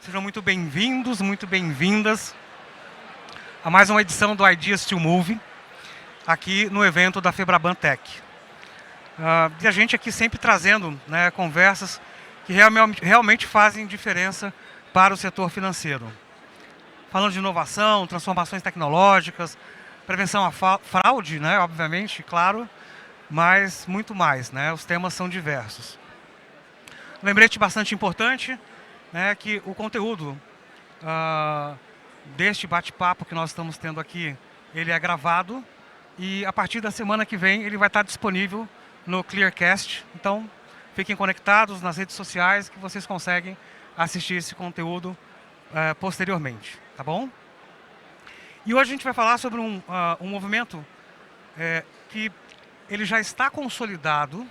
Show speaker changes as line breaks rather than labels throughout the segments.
Sejam muito bem-vindos, muito bem-vindas a mais uma edição do Ideas to Move, aqui no evento da Febraban Tech. E a gente aqui sempre trazendo, né, conversas que realmente fazem diferença para o setor financeiro. Falando de inovação, transformações tecnológicas, prevenção à fraude, né, obviamente, claro, mas muito mais, né, os temas são diversos. Um lembrete bastante importante, né, que o conteúdo deste bate-papo que nós estamos tendo aqui, ele é gravado e a partir da semana que vem ele vai estar disponível no Clearcast. Então, fiquem conectados nas redes sociais que vocês conseguem assistir esse conteúdo posteriormente, tá bom? E hoje a gente vai falar sobre um movimento que ele já está consolidado,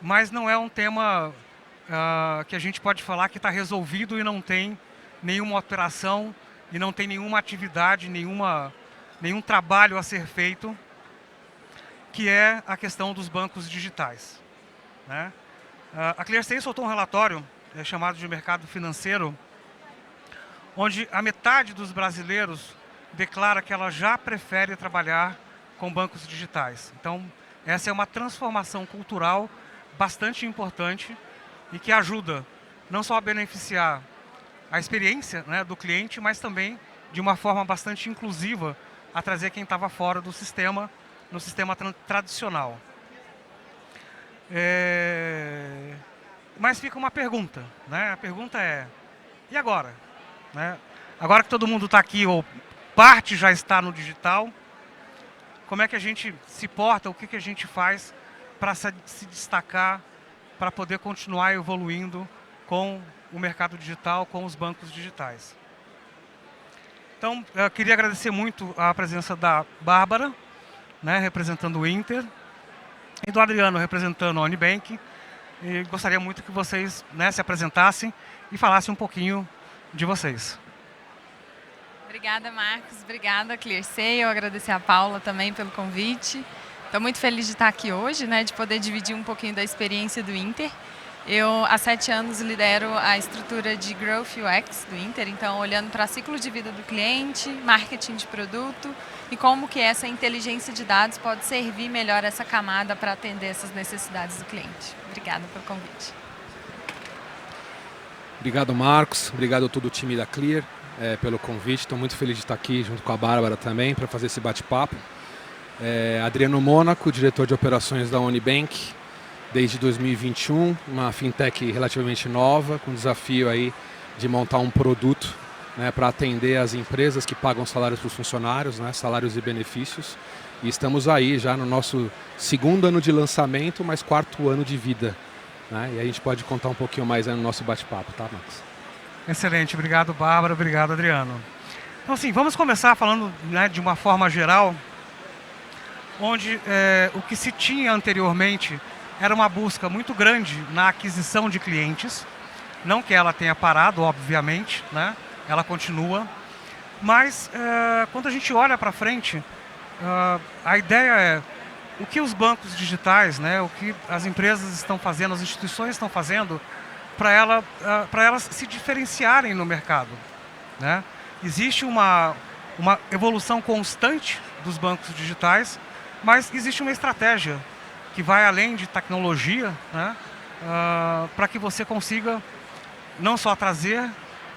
mas não é um tema que a gente pode falar que está resolvido e não tem nenhuma operação e não tem nenhuma atividade, nenhum trabalho a ser feito, que é a questão dos bancos digitais, né? A ClearSale soltou um relatório chamado de mercado financeiro, onde a metade dos brasileiros declara que ela já prefere trabalhar com bancos digitais. Então, essa é uma transformação cultural bastante importante e que ajuda não só a beneficiar a experiência, né, do cliente, mas também de uma forma bastante inclusiva a trazer quem estava fora do sistema, no sistema tradicional. Mas fica uma pergunta, né? A pergunta é, e agora? Né? Agora que todo mundo está aqui, ou parte já está no digital, como é que a gente se porta, o que a gente faz para se destacar, para poder continuar evoluindo com o mercado digital, com os bancos digitais. Então, eu queria agradecer muito a presença da Bárbara, né, representando o Inter, e do Adriano, representando a Unibank. E gostaria muito que vocês, né, se apresentassem e falassem um pouquinho de vocês.
Obrigada, Marcos. Obrigada, ClearSale. Eu agradecer a Paula também pelo convite. Estou muito feliz de estar aqui hoje, né, de poder dividir um pouquinho da experiência do Inter. Eu, há 7 anos, lidero a estrutura de Growth UX do Inter, então, olhando para ciclo de vida do cliente, marketing de produto e como que essa inteligência de dados pode servir melhor essa camada para atender essas necessidades do cliente. Obrigada pelo convite.
Obrigado, Marcos. Obrigado a todo o time da Clear pelo convite. Estou muito feliz de estar aqui junto com a Bárbara também para fazer esse bate-papo. Adriano Mônaco, diretor de operações da Unibank, desde 2021, uma fintech relativamente nova, com o desafio aí de montar um produto, né, para atender as empresas que pagam salários para os funcionários, né, salários e benefícios. E estamos aí já no nosso 2º ano de lançamento, mas 4º ano de vida, né, e a gente pode contar um pouquinho mais aí no nosso bate-papo, tá, Max?
Excelente, obrigado, Bárbara, obrigado, Adriano. Então, assim, vamos começar falando, né, de uma forma geral, onde o que se tinha anteriormente era uma busca muito grande na aquisição de clientes, não que ela tenha parado, obviamente, né? Ela continua, mas quando a gente olha para frente, a ideia é o que os bancos digitais, né, o que as empresas estão fazendo, as instituições estão fazendo para elas se diferenciarem no mercado, né? Existe uma evolução constante dos bancos digitais, mas existe uma estratégia que vai além de tecnologia, né, para que você consiga não só trazer,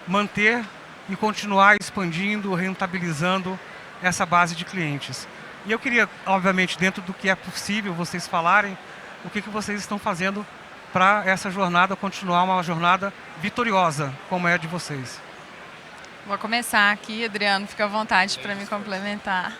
manter e continuar expandindo, rentabilizando essa base de clientes. E eu queria, obviamente, dentro do que é possível, vocês falarem o que vocês estão fazendo para essa jornada continuar uma jornada vitoriosa, como é a de vocês.
Vou começar aqui, Adriano, fica à vontade para me complementar.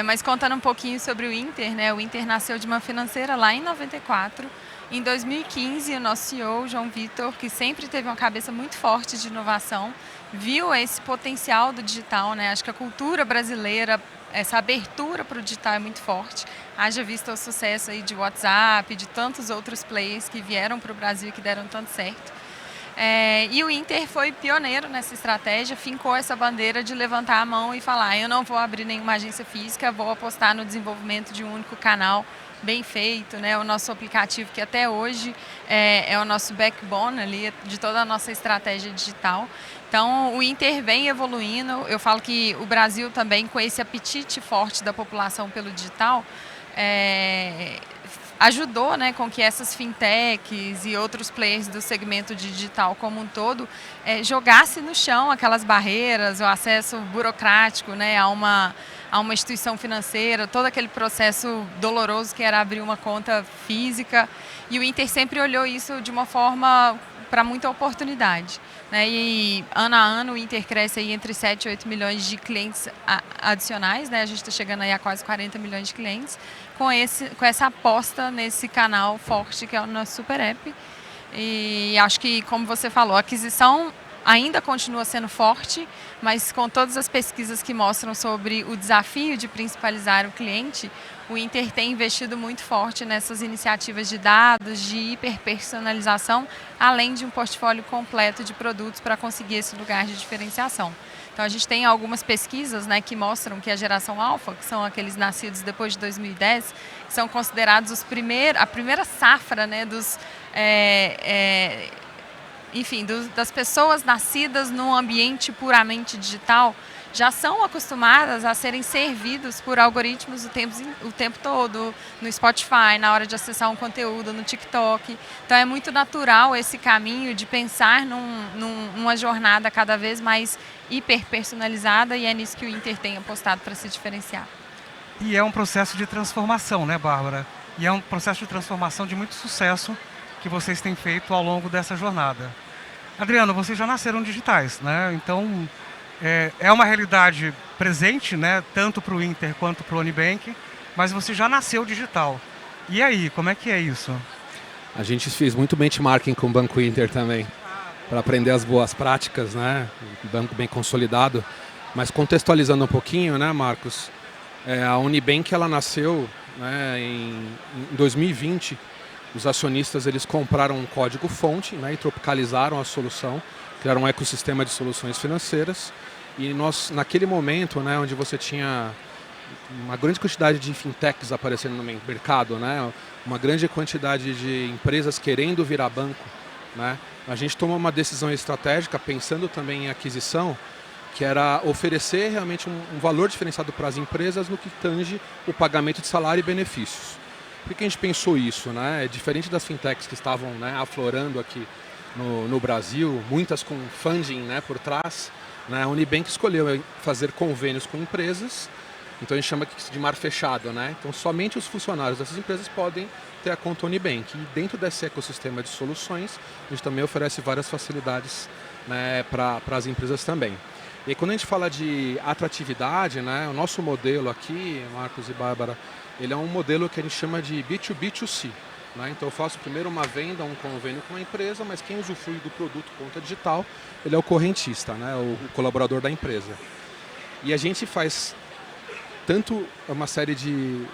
Mas contando um pouquinho sobre o Inter, né? O Inter nasceu de uma financeira lá em 94. Em 2015, o nosso CEO, João Vitor, que sempre teve uma cabeça muito forte de inovação, viu esse potencial do digital, né? Acho que a cultura brasileira, essa abertura para o digital é muito forte. Haja visto o sucesso aí de WhatsApp, de tantos outros players que vieram para o Brasil e que deram tanto certo. E o Inter foi pioneiro nessa estratégia, fincou essa bandeira de levantar a mão e falar: eu não vou abrir nenhuma agência física, vou apostar no desenvolvimento de um único canal bem feito, né? O nosso aplicativo que até hoje é o nosso backbone ali de toda a nossa estratégia digital. Então, o Inter vem evoluindo. Eu falo que o Brasil também, com esse apetite forte da população pelo digital, ajudou, né, com que essas fintechs e outros players do segmento digital como um todo jogasse no chão aquelas barreiras, o acesso burocrático, né, a uma instituição financeira, todo aquele processo doloroso que era abrir uma conta física. E o Inter sempre olhou isso de uma forma para muita oportunidade, né? E ano a ano o Inter cresce aí entre 7 e 8 milhões de clientes adicionais, né? A gente está chegando aí a quase 40 milhões de clientes com essa aposta nesse canal forte que é o nosso Super App. E acho que, como você falou, a aquisição ainda continua sendo forte, mas com todas as pesquisas que mostram sobre o desafio de principalizar o cliente, o Inter tem investido muito forte nessas iniciativas de dados, de hiperpersonalização, além de um portfólio completo de produtos para conseguir esse lugar de diferenciação. Então a gente tem algumas pesquisas, né, que mostram que a geração alfa, que são aqueles nascidos depois de 2010, que são considerados a primeira safra, né, das pessoas nascidas num ambiente puramente digital, já são acostumadas a serem servidos por algoritmos o tempo todo, no Spotify, na hora de acessar um conteúdo, no TikTok. Então é muito natural esse caminho de pensar numa jornada cada vez mais hiperpersonalizada, e é nisso que o Inter tem apostado para se diferenciar.
E é um processo de transformação, né, Bárbara? E é um processo de transformação de muito sucesso que vocês têm feito ao longo dessa jornada. Adriano, vocês já nasceram digitais, né? Então, é uma realidade presente, né? Tanto para o Inter quanto para o Unibank, mas você já nasceu digital. E aí, como é que é isso?
A gente fez muito benchmarking com o Banco Inter também, para aprender as boas práticas, né? Um banco bem consolidado. Mas contextualizando um pouquinho, né, Marcos? A Unibank, ela nasceu, né, em 2020. Os acionistas, eles compraram um código-fonte, né, e tropicalizaram a solução, criaram um ecossistema de soluções financeiras. E nós, naquele momento, né, onde você tinha uma grande quantidade de fintechs aparecendo no mercado, né, uma grande quantidade de empresas querendo virar banco, né, a gente tomou uma decisão estratégica, pensando também em aquisição, que era oferecer realmente um valor diferenciado para as empresas no que tange o pagamento de salário e benefícios. Por que a gente pensou isso, né? Diferente das fintechs que estavam, né, aflorando aqui no Brasil, muitas com funding, né, por trás, né, a Unibank escolheu fazer convênios com empresas, então a gente chama de mar fechado, né? Então somente os funcionários dessas empresas podem ter a conta Unibank. E dentro desse ecossistema de soluções, a gente também oferece várias facilidades, né, para as empresas também. E aí, quando a gente fala de atratividade, né, o nosso modelo aqui, Marcos e Bárbara, ele é um modelo que a gente chama de B2B2C. Né? Então eu faço primeiro uma venda, um convênio com a empresa, mas quem usufrui do produto conta digital, ele é o correntista, né? O colaborador da empresa. E a gente faz tanto uma série de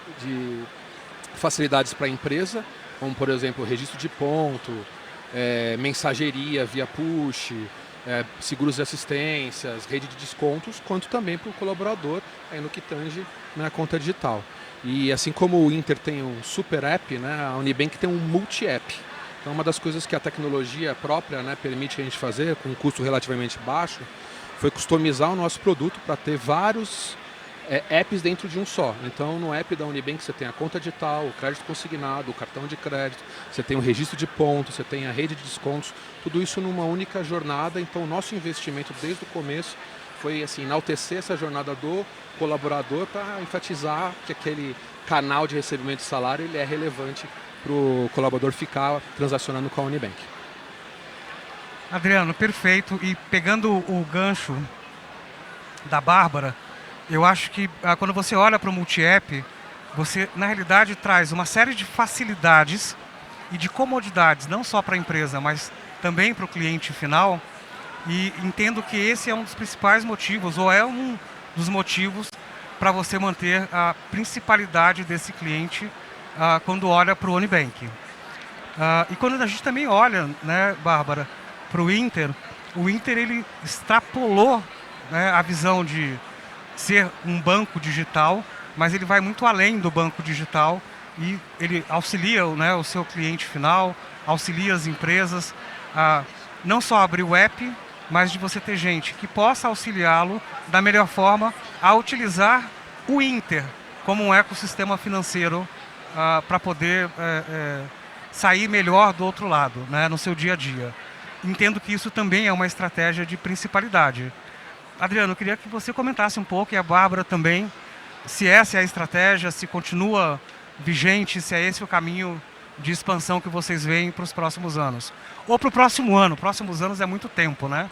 facilidades para a empresa, como por exemplo registro de ponto, mensageria via push, seguros de assistências, rede de descontos, quanto também para o colaborador no que tange na conta digital. E assim como o Inter tem um super app, né, a Unibank tem um multi-app. Então uma das coisas que a tecnologia própria, né, permite a gente fazer, com um custo relativamente baixo, foi customizar o nosso produto para ter vários apps dentro de um só. Então no app da Unibank você tem a conta digital, o crédito consignado, o cartão de crédito, você tem o registro de pontos, você tem a rede de descontos, tudo isso numa única jornada. Então o nosso investimento desde o começo foi assim, enaltecer essa jornada do colaborador para enfatizar que aquele canal de recebimento de salário ele é relevante para o colaborador ficar transacionando com a Unibank.
Adriano, perfeito. E pegando o gancho da Bárbara, eu acho que quando você olha para o multi-app, você na realidade traz uma série de facilidades e de comodidades, não só para a empresa, mas também para o cliente final. E entendo que esse é um dos principais motivos, ou é um dos motivos para você manter a principalidade desse cliente quando olha para o Unibank. E quando a gente também olha, né, Bárbara, para o Inter ele extrapolou, né, a visão de ser um banco digital, mas ele vai muito além do banco digital e ele auxilia, né, o seu cliente final, auxilia as empresas a não só abrir o app, mas de você ter gente que possa auxiliá-lo da melhor forma a utilizar o Inter como um ecossistema financeiro para poder sair melhor do outro lado, né, no seu dia a dia. Entendo que isso também é uma estratégia de principalidade. Adriano, eu queria que você comentasse um pouco, e a Bárbara também, se essa é a estratégia, se continua vigente, se é esse o caminho de expansão que vocês veem para os próximos anos. Ou para o próximo ano. Próximos anos é muito tempo, né?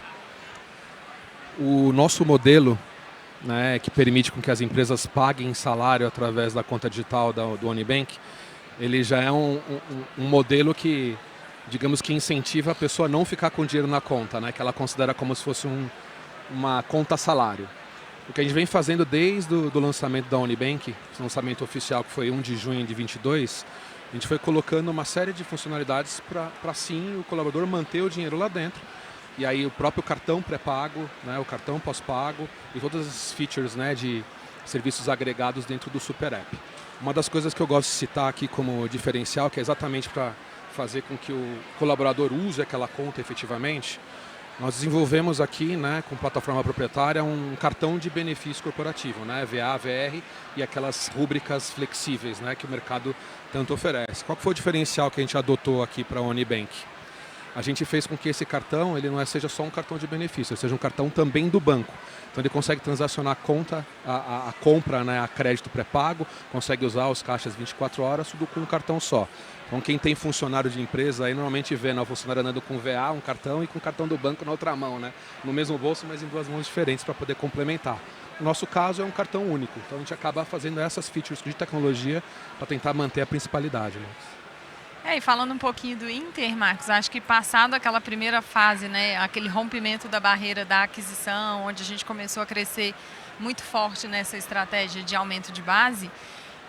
O nosso modelo, né, que permite com que as empresas paguem salário através da conta digital do Unibank, ele já é um modelo que, digamos que incentiva a pessoa a não ficar com dinheiro na conta, né, que ela considera como se fosse uma conta salário. O que a gente vem fazendo desde o lançamento da Unibank, o lançamento oficial que foi 1 de junho de 22, a gente foi colocando uma série de funcionalidades para sim o colaborador manter o dinheiro lá dentro. E aí o próprio cartão pré-pago, né, o cartão pós-pago e todas as features, né, de serviços agregados dentro do Super App. Uma das coisas que eu gosto de citar aqui como diferencial, que é exatamente para fazer com que o colaborador use aquela conta efetivamente, nós desenvolvemos aqui, né, com plataforma proprietária, um cartão de benefício corporativo, né, VA, VR e aquelas rúbricas flexíveis, né, que o mercado tanto oferece. Qual foi o diferencial que a gente adotou aqui para a Unibank? A gente fez com que esse cartão ele não seja só um cartão de benefício, ele seja um cartão também do banco. Então ele consegue transacionar a compra, né, a crédito pré-pago, consegue usar os caixas 24 horas, tudo com um cartão só. Então quem tem funcionário de empresa aí normalmente vê, né, o funcionário andando com VA, um cartão, e com o cartão do banco na outra mão, né, no mesmo bolso, mas em duas mãos diferentes para poder complementar. No nosso caso é um cartão único, então a gente acaba fazendo essas features de tecnologia para tentar manter a principalidade, né?
E falando um pouquinho do Inter, Marcos, acho que passado aquela primeira fase, né, aquele rompimento da barreira da aquisição, onde a gente começou a crescer muito forte nessa estratégia de aumento de base,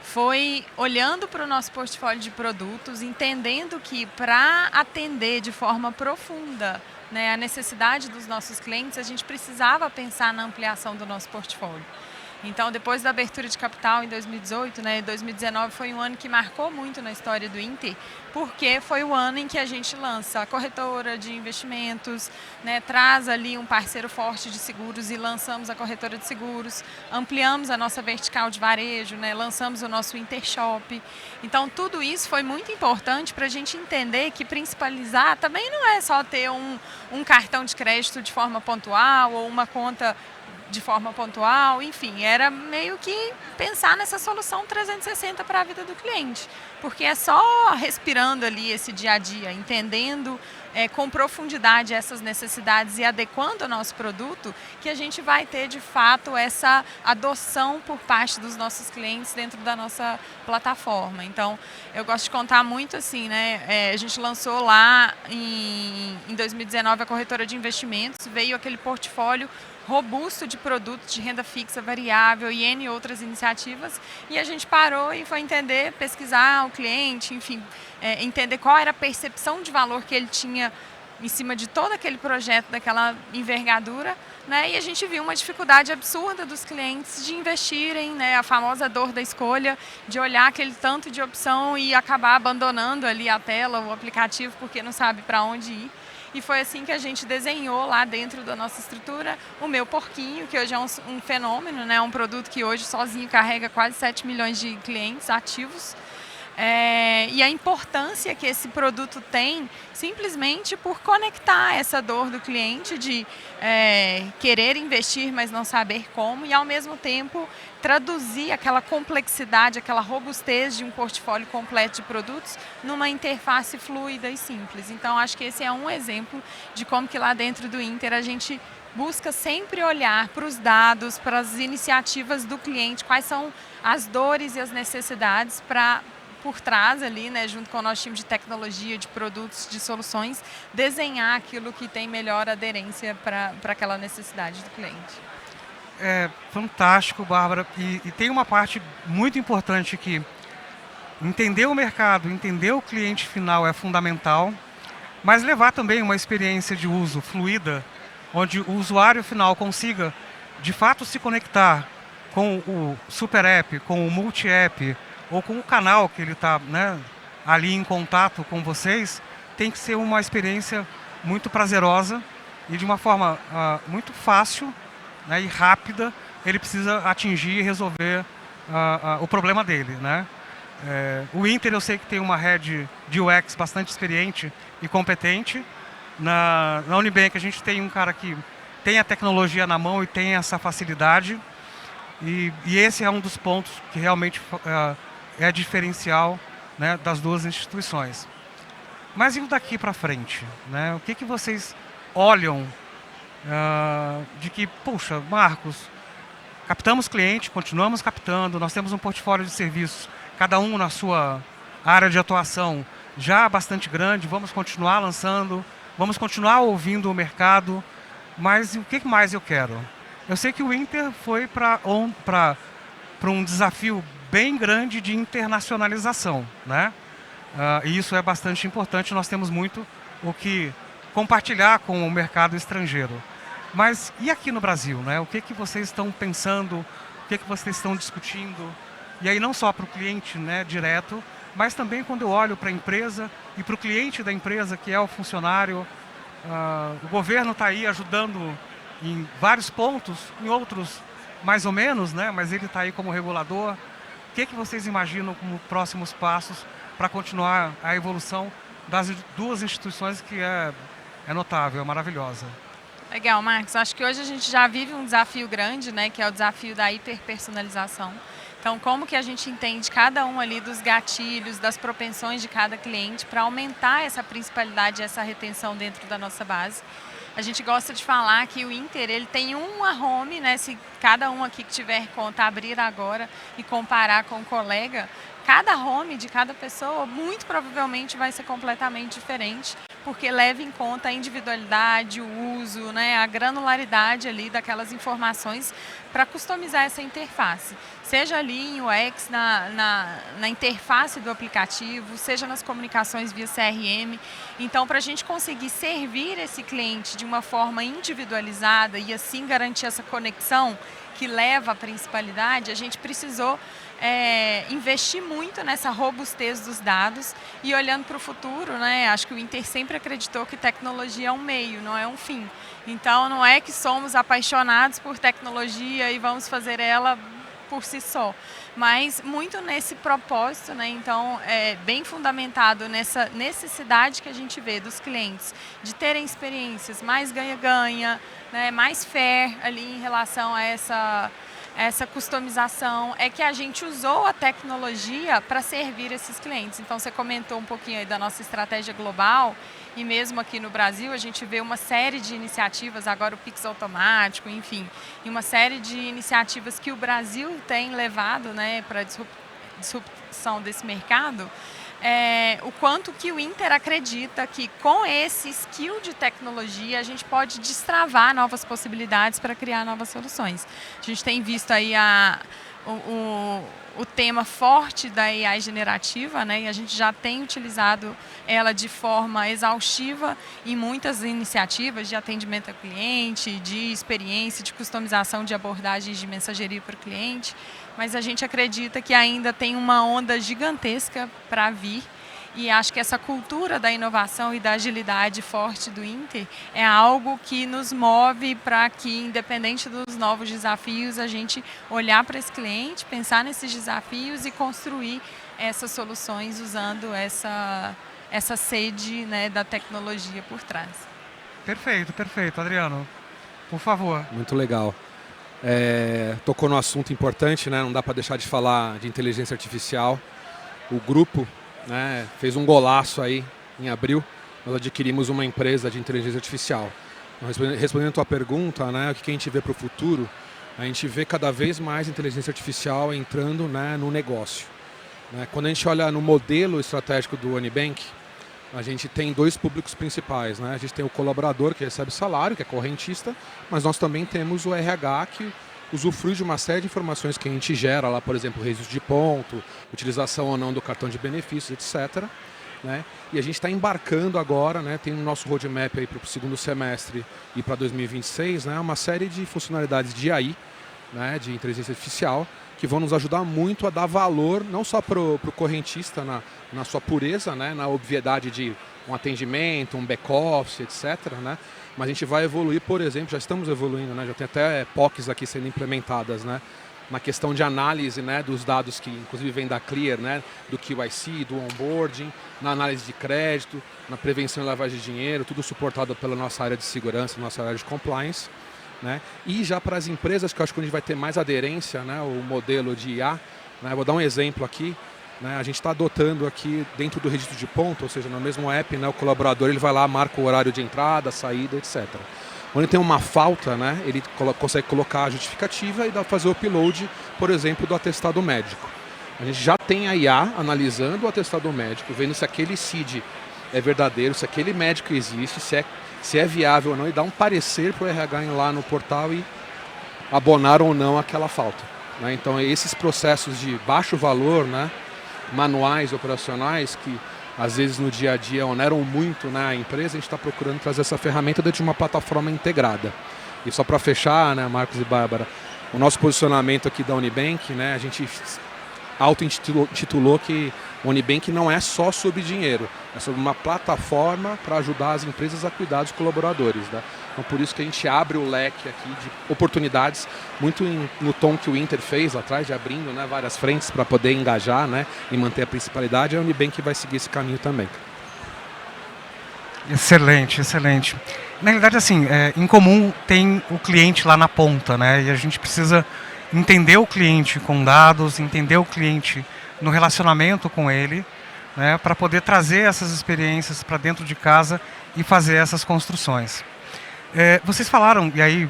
foi olhando para o nosso portfólio de produtos, entendendo que para atender de forma profunda, né, a necessidade dos nossos clientes, a gente precisava pensar na ampliação do nosso portfólio. Então, depois da abertura de capital em 2018, né, 2019 foi um ano que marcou muito na história do Inter, porque foi o ano em que a gente lança a corretora de investimentos, né, traz ali um parceiro forte de seguros e lançamos a corretora de seguros, ampliamos a nossa vertical de varejo, né, lançamos o nosso Intershop. Então, tudo isso foi muito importante para a gente entender que principalizar também não é só ter um cartão de crédito de forma pontual ou uma conta de forma pontual, enfim, era meio que pensar nessa solução 360 para a vida do cliente, porque é só respirando ali esse dia a dia, entendendo com profundidade essas necessidades e adequando o nosso produto, que a gente vai ter de fato essa adoção por parte dos nossos clientes dentro da nossa plataforma. Então, eu gosto de contar muito assim, né? A gente lançou lá em 2019 a corretora de investimentos, veio aquele portfólio robusto de produtos de renda fixa, variável e N outras iniciativas, e a gente parou e foi entender, pesquisar o cliente, enfim, entender qual era a percepção de valor que ele tinha em cima de todo aquele projeto, daquela envergadura, né? E a gente viu uma dificuldade absurda dos clientes de investirem, né? A famosa dor da escolha, de olhar aquele tanto de opção e acabar abandonando ali a tela, o aplicativo, porque não sabe para onde ir. E foi assim que a gente desenhou lá dentro da nossa estrutura o Meu Porquinho, que hoje é um fenômeno, né? Um produto que hoje sozinho carrega quase 7 milhões de clientes ativos. E a importância que esse produto tem simplesmente por conectar essa dor do cliente de querer investir, mas não saber como, e ao mesmo tempo traduzir aquela complexidade, aquela robustez de um portfólio completo de produtos numa interface fluida e simples. Então, acho que esse é um exemplo de como que lá dentro do Inter a gente busca sempre olhar para os dados, para as iniciativas do cliente, quais são as dores e as necessidades por trás ali, né, junto com o nosso time de tecnologia, de produtos, de soluções, desenhar aquilo que tem melhor aderência para aquela necessidade do cliente.
É fantástico, Bárbara, e tem uma parte muito importante que entender o mercado, entender o cliente final é fundamental, mas levar também uma experiência de uso fluida, onde o usuário final consiga, de fato, se conectar com o Super App, com o Multi-App, ou com o canal que ele está, né, ali em contato com vocês, tem que ser uma experiência muito prazerosa e de uma forma muito fácil, né, e rápida. Ele precisa atingir e resolver o problema dele, né? O Inter eu sei que tem uma head de UX bastante experiente e competente. Na Unibank a gente tem um cara que tem a tecnologia na mão e tem essa facilidade. E esse é um dos pontos que realmente é diferencial, né, das duas instituições. Mas indo daqui para frente, né, o que vocês olham de que, puxa, Marcos, captamos cliente, continuamos captando, nós temos um portfólio de serviços, cada um na sua área de atuação já bastante grande, vamos continuar lançando, vamos continuar ouvindo o mercado, mas o que mais eu quero? Eu sei que o Inter foi para um desafio bem grande de internacionalização, né? E isso é bastante importante, nós temos muito o que compartilhar com o mercado estrangeiro. Mas e aqui no Brasil, né? O que vocês estão pensando, o que vocês estão discutindo? E aí não só para o cliente, né, direto, mas também quando eu olho para a empresa e para o cliente da empresa, que é o funcionário. O governo está aí ajudando em vários pontos, em outros mais ou menos, né? Mas ele está aí como regulador. O que vocês imaginam como próximos passos para continuar a evolução das duas instituições, que é notável, é maravilhosa?
Legal, Marcos. Acho que hoje a gente já vive um desafio grande, né, que é o desafio da hiperpersonalização. Então, como que a gente entende cada um ali dos gatilhos, das propensões de cada cliente para aumentar essa principalidade e essa retenção dentro da nossa base. A gente gosta de falar que o Inter, ele tem uma home, né, se cada um aqui que tiver conta abrir agora e comparar com o colega, cada home de cada pessoa muito provavelmente vai ser completamente diferente, porque leva em conta a individualidade, o uso, né, a granularidade ali daquelas informações para customizar essa interface. Seja ali em UX, na interface do aplicativo, seja nas comunicações via CRM. Então, para a gente conseguir servir esse cliente de uma forma individualizada e assim garantir essa conexão que leva à principalidade, a gente precisou investir muito nessa robustez dos dados e olhando para o futuro, né, acho que o Inter sempre acreditou que tecnologia é um meio, não é um fim. Então, não é que somos apaixonados por tecnologia e vamos fazer ela por si só, mas muito nesse propósito, né? Então, bem fundamentado nessa necessidade que a gente vê dos clientes de terem experiências mais ganha-ganha, né, mais fair ali em relação a essa customização, é que a gente usou a tecnologia para servir esses clientes. Então, você comentou um pouquinho aí da nossa estratégia global, e mesmo aqui no Brasil a gente vê uma série de iniciativas, agora o Pix automático, enfim, e uma série de iniciativas que o Brasil tem levado, né, para a disrupção desse mercado. O quanto que o Inter acredita que com esse skill de tecnologia a gente pode destravar novas possibilidades para criar novas soluções. A gente tem visto aí o tema forte da AI generativa, né? E a gente já tem utilizado ela de forma exaustiva em muitas iniciativas de atendimento ao cliente, de experiência, de customização de abordagens de mensageria para o cliente, mas a gente acredita que ainda tem uma onda gigantesca para vir. E acho que essa cultura da inovação e da agilidade forte do Inter é algo que nos move para que, independente dos novos desafios, a gente olhar para esse cliente, pensar nesses desafios e construir essas soluções usando essa sede, né, da tecnologia por trás.
Perfeito, perfeito. Adriano, por favor.
Muito legal. Tocou no assunto importante, né? Não dá para deixar de falar de inteligência artificial. O grupo, né, fez um golaço aí em abril. Nós adquirimos uma empresa de inteligência artificial. Respondendo a tua pergunta, né, o que a gente vê para o futuro, a gente vê cada vez mais inteligência artificial entrando, né, no negócio. Né? Quando a gente olha no modelo estratégico do Unibank, a gente tem dois públicos principais. Né? A gente tem o colaborador que recebe salário, que é correntista, mas nós também temos o RH, que usufrui de uma série de informações que a gente gera lá, por exemplo, registro de ponto, utilização ou não do cartão de benefícios, etc. Né? E a gente está embarcando agora, né, tem no nosso roadmap para o segundo semestre e para 2026, né, uma série de funcionalidades de AI né, de inteligência artificial, que vão nos ajudar muito a dar valor, não só para o correntista na sua pureza, né, na obviedade de um atendimento, um back-office, etc., né, mas a gente vai evoluir, por exemplo, já estamos evoluindo, né, já tem até POCs aqui sendo implementadas, né, na questão de análise, né, dos dados que inclusive vêm da Clear, né, do QIC, do onboarding, na análise de crédito, na prevenção e lavagem de dinheiro, tudo suportado pela nossa área de segurança, nossa área de compliance. Né? E já para as empresas, que eu acho que a gente vai ter mais aderência, né, o modelo de IA, né, vou dar um exemplo aqui, né, a gente está adotando aqui dentro do registro de ponto, ou seja, no mesmo app, né, o colaborador ele vai lá, marca o horário de entrada, saída, etc. Quando tem uma falta, né, ele consegue colocar a justificativa e fazer o upload, por exemplo, do atestado médico. A gente já tem a IA analisando o atestado médico, vendo se aquele CID é verdadeiro, se aquele médico existe, se é viável ou não, e dá um parecer para o RH ir lá no portal e abonar ou não aquela falta. Né? Então, esses processos de baixo valor, né, manuais, operacionais, que às vezes no dia a dia oneram muito, né, a empresa, a gente está procurando trazer essa ferramenta dentro de uma plataforma integrada. E só para fechar, né, Marcos e Bárbara, o nosso posicionamento aqui da Unibank, né, a gente auto-intitulou que o Unibank não é só sobre dinheiro, é sobre uma plataforma para ajudar as empresas a cuidar dos colaboradores. Né? Então, por isso que a gente abre o leque aqui de oportunidades, muito no tom que o Inter fez lá atrás, de abrindo, né, várias frentes para poder engajar, né, e manter a principalidade. A Unibank vai seguir esse caminho também.
Excelente, excelente. Na realidade, assim, em comum tem o cliente lá na ponta, né? E a gente precisa entender o cliente com dados, entender o cliente no relacionamento com ele, né, para poder trazer essas experiências para dentro de casa e fazer essas construções. Vocês falaram, e aí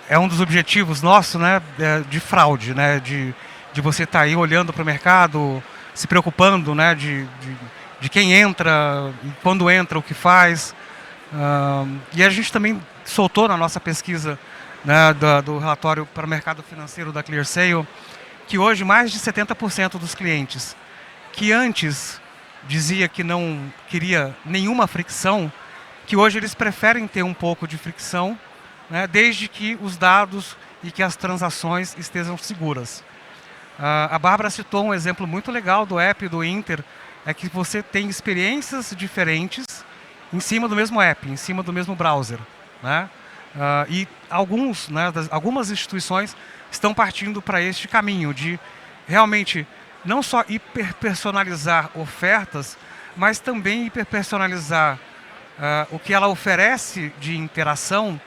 é um dos objetivos nossos, né, de fraude, né, de você estar aí olhando para o mercado, se preocupando, né, de quem entra, e quando entra, o que faz. E a gente também soltou na nossa pesquisa, né, do relatório para o mercado financeiro da ClearSale, que hoje mais de 70% dos clientes que antes dizia que não queria nenhuma fricção, que hoje eles preferem ter um pouco de fricção, né, desde que os dados e que as transações estejam seguras. A Bárbara citou um exemplo muito legal do app do Inter, é que você tem experiências diferentes em cima do mesmo app, em cima do mesmo browser, né? E algumas instituições estão partindo para este caminho de realmente não só hiperpersonalizar ofertas, mas também hiperpersonalizar o que ela oferece de interação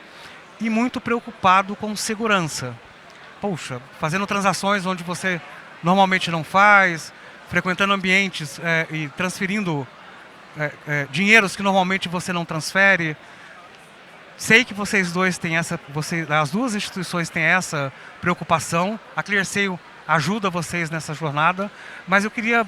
e muito preocupado com segurança. Poxa, fazendo transações onde você normalmente não faz, frequentando ambientes e transferindo dinheiros que normalmente você não transfere. Sei que vocês dois têm as duas instituições têm essa preocupação. A ClearSale ajuda vocês nessa jornada, mas eu queria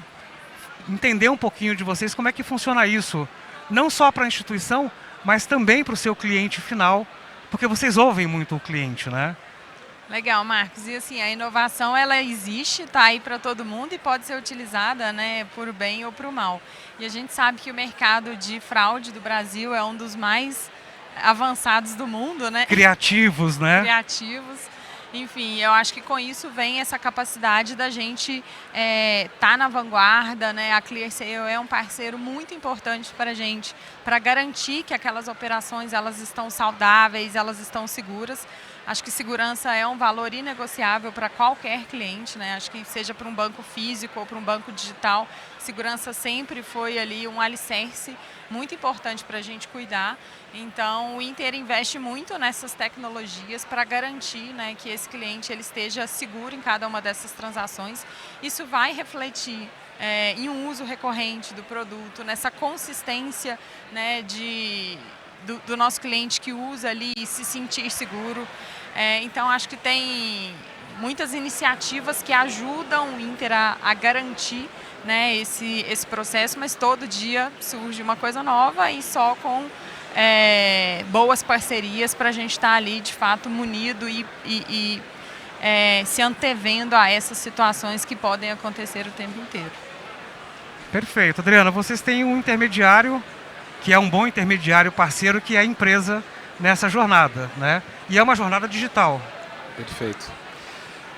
entender um pouquinho de vocês como é que funciona isso, não só para a instituição, mas também para o seu cliente final, porque vocês ouvem muito o cliente, né?
Legal, Marcos. E assim, a inovação ela existe, está aí para todo mundo e pode ser utilizada, né, por bem ou para o mal. E a gente sabe que o mercado de fraude do Brasil é um dos mais avançados do mundo, né?
Criativos, né?
Criativos. Enfim, eu acho que com isso vem essa capacidade da gente tá na vanguarda, né? A ClearSale é um parceiro muito importante para a gente, para garantir que aquelas operações elas estão saudáveis, elas estão seguras. Acho que segurança é um valor inegociável para qualquer cliente, né? Acho que seja para um banco físico ou para um banco digital, segurança sempre foi ali um alicerce muito importante para a gente cuidar. Então, o Inter investe muito nessas tecnologias para garantir, né, que esse cliente ele esteja seguro em cada uma dessas transações. Isso vai refletir em um uso recorrente do produto, nessa consistência, né, do nosso cliente que usa ali e se sentir seguro. Então, acho que tem muitas iniciativas que ajudam o Inter a garantir, né, esse processo, mas todo dia surge uma coisa nova e só com boas parcerias para a gente estar ali, de fato, munido e se antevendo a essas situações que podem acontecer o tempo inteiro.
Perfeito. Adriana, vocês têm um intermediário, que é um bom intermediário parceiro, que é a empresa nessa jornada, né? E é uma jornada digital.
Perfeito.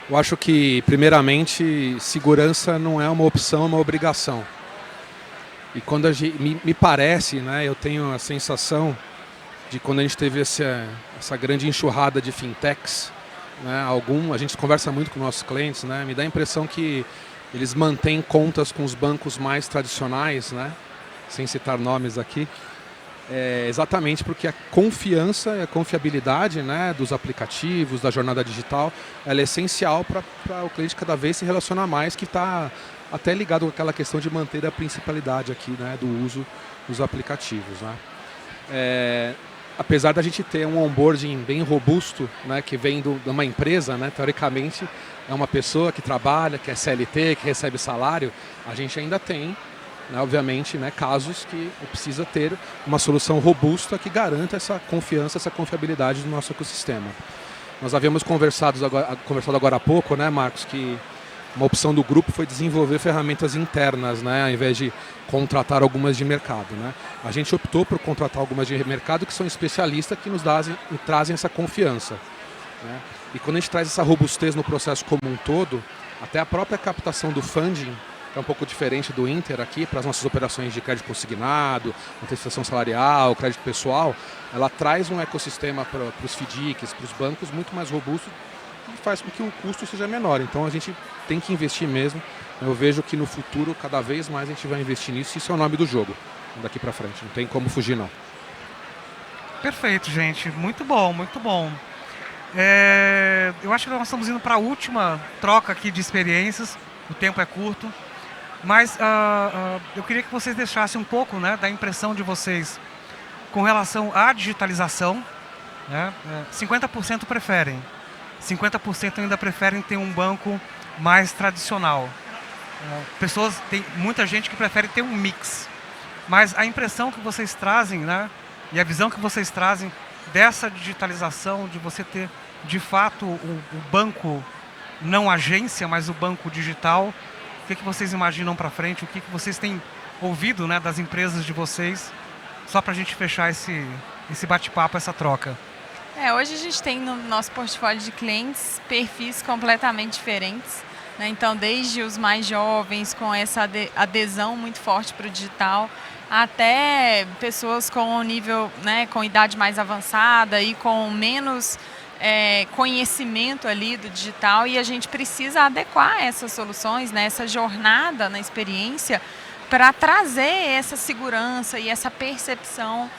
Eu acho que, primeiramente, segurança não é uma opção, é uma obrigação. E quando me parece, né, eu tenho a sensação de quando a gente teve essa grande enxurrada de fintechs, né, a gente conversa muito com nossos clientes, né, me dá a impressão que eles mantêm contas com os bancos mais tradicionais, né, sem citar nomes aqui, exatamente porque a confiança e a confiabilidade, né, dos aplicativos, da jornada digital, ela é essencial para o cliente cada vez se relacionar mais, que está até ligado com aquela questão de manter a principalidade aqui, né, do uso dos aplicativos. Né. Apesar da gente ter um onboarding bem robusto, né, que vem de uma empresa, né, teoricamente é uma pessoa que trabalha, que é CLT, que recebe salário, a gente ainda tem, né, obviamente, né, casos que precisa ter uma solução robusta que garanta essa confiança, essa confiabilidade do nosso ecossistema. Nós havíamos conversado agora há pouco, né, Marcos, que uma opção do grupo foi desenvolver ferramentas internas, né, ao invés de contratar algumas de mercado. Né. A gente optou por contratar algumas de mercado que são especialistas que nos trazem essa confiança. Né. E quando a gente traz essa robustez no processo como um todo, até a própria captação do funding, que é um pouco diferente do Inter aqui, para as nossas operações de crédito consignado, antecipação salarial, crédito pessoal, ela traz um ecossistema para os FDICs, para os bancos, muito mais robusto, e faz com que o custo seja menor. Então a gente tem que investir mesmo. Eu vejo que no futuro, cada vez mais a gente vai investir nisso, e isso é o nome do jogo, daqui para frente. Não tem como fugir, não.
Perfeito, gente. Muito bom, muito bom. Eu acho que nós estamos indo para a última troca aqui de experiências. O tempo é curto. Mas eu queria que vocês deixassem um pouco, né, da impressão de vocês com relação à digitalização. Né? 50% preferem. 50% ainda preferem ter um banco mais tradicional. Tem muita gente que prefere ter um mix. Mas a impressão que vocês trazem, né, e a visão que vocês trazem dessa digitalização, de você ter de fato o banco não agência, mas o banco digital, o que vocês imaginam para frente? O que vocês têm ouvido, né, das empresas de vocês? Só para a gente fechar esse bate-papo, essa troca.
Hoje a gente tem no nosso portfólio de clientes perfis completamente diferentes. Né? Então, desde os mais jovens, com essa adesão muito forte para o digital, até pessoas com nível, né, com idade mais avançada e com menos conhecimento ali do digital, e a gente precisa adequar essas soluções, né, essa jornada na experiência, para trazer essa segurança e essa percepção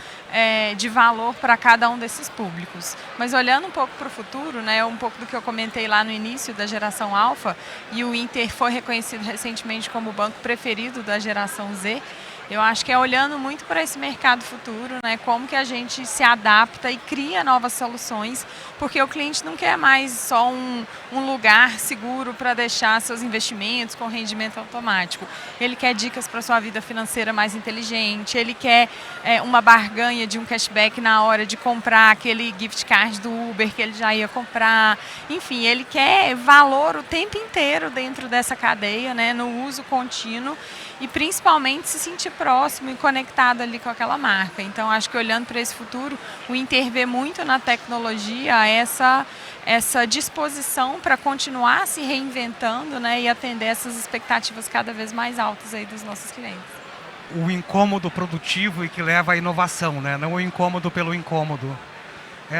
de valor para cada um desses públicos. Mas olhando um pouco para o futuro, né, um pouco do que eu comentei lá no início da geração Alpha, e o Inter foi reconhecido recentemente como o banco preferido da geração Z, eu acho que é olhando muito para esse mercado futuro, né, como que a gente se adapta e cria novas soluções, porque o cliente não quer mais só um lugar seguro para deixar seus investimentos com rendimento automático. Ele quer dicas para a sua vida financeira mais inteligente, ele quer uma barganha de um cashback na hora de comprar aquele gift card do Uber que ele já ia comprar. Enfim, ele quer valor o tempo inteiro dentro dessa cadeia, né, no uso contínuo, e principalmente se sentir próximo e conectado ali com aquela marca. Então, acho que olhando para esse futuro, o Inter vê muito na tecnologia essa disposição para continuar se reinventando, né, e atender essas expectativas cada vez mais altas aí dos nossos clientes.
O incômodo produtivo e que leva à inovação, né? Não o incômodo pelo incômodo.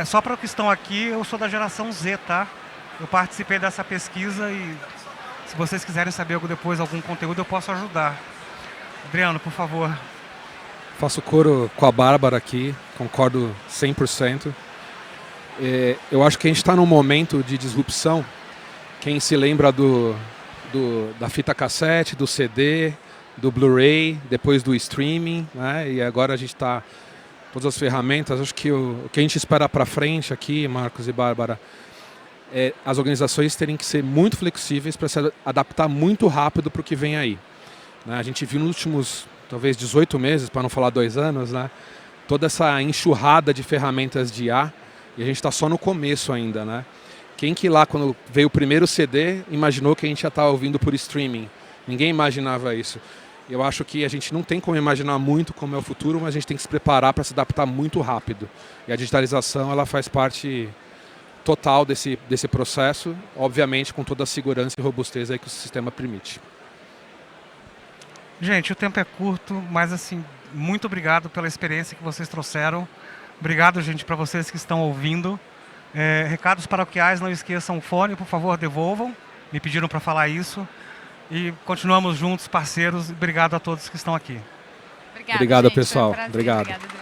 Só para os que estão aqui, eu sou da geração Z, tá? Eu participei dessa pesquisa e se vocês quiserem saber depois algum conteúdo, eu posso ajudar. Adriano, por favor.
Faço coro com a Bárbara aqui, concordo 100%. Eu acho que a gente está num momento de disrupção. Quem se lembra da fita cassete, do CD, do Blu-ray, depois do streaming, né? E agora a gente está todas as ferramentas. Acho que o que a gente espera para frente aqui, Marcos e Bárbara, as organizações terem que ser muito flexíveis para se adaptar muito rápido para o que vem aí. Né? A gente viu nos últimos, talvez 18 meses, para não falar 2 anos, né? Toda essa enxurrada de ferramentas de IA, e a gente está só no começo ainda. Né? Quem que lá, quando veio o primeiro CD, imaginou que a gente já estava ouvindo por streaming? Ninguém imaginava isso. Eu acho que a gente não tem como imaginar muito como é o futuro, mas a gente tem que se preparar para se adaptar muito rápido. E a digitalização, ela faz parte total desse processo, obviamente com toda a segurança e robustez aí que o sistema permite.
Gente, o tempo é curto, mas assim, muito obrigado pela experiência que vocês trouxeram. Obrigado, gente, para vocês que estão ouvindo. Recados paroquiais, não esqueçam o fone, por favor, devolvam. Me pediram para falar isso. E continuamos juntos, parceiros. Obrigado a todos que estão aqui.
Obrigada,
Obrigado,
gente,
pessoal.
foi um prazer.
Obrigado.
Obrigada, Adriano.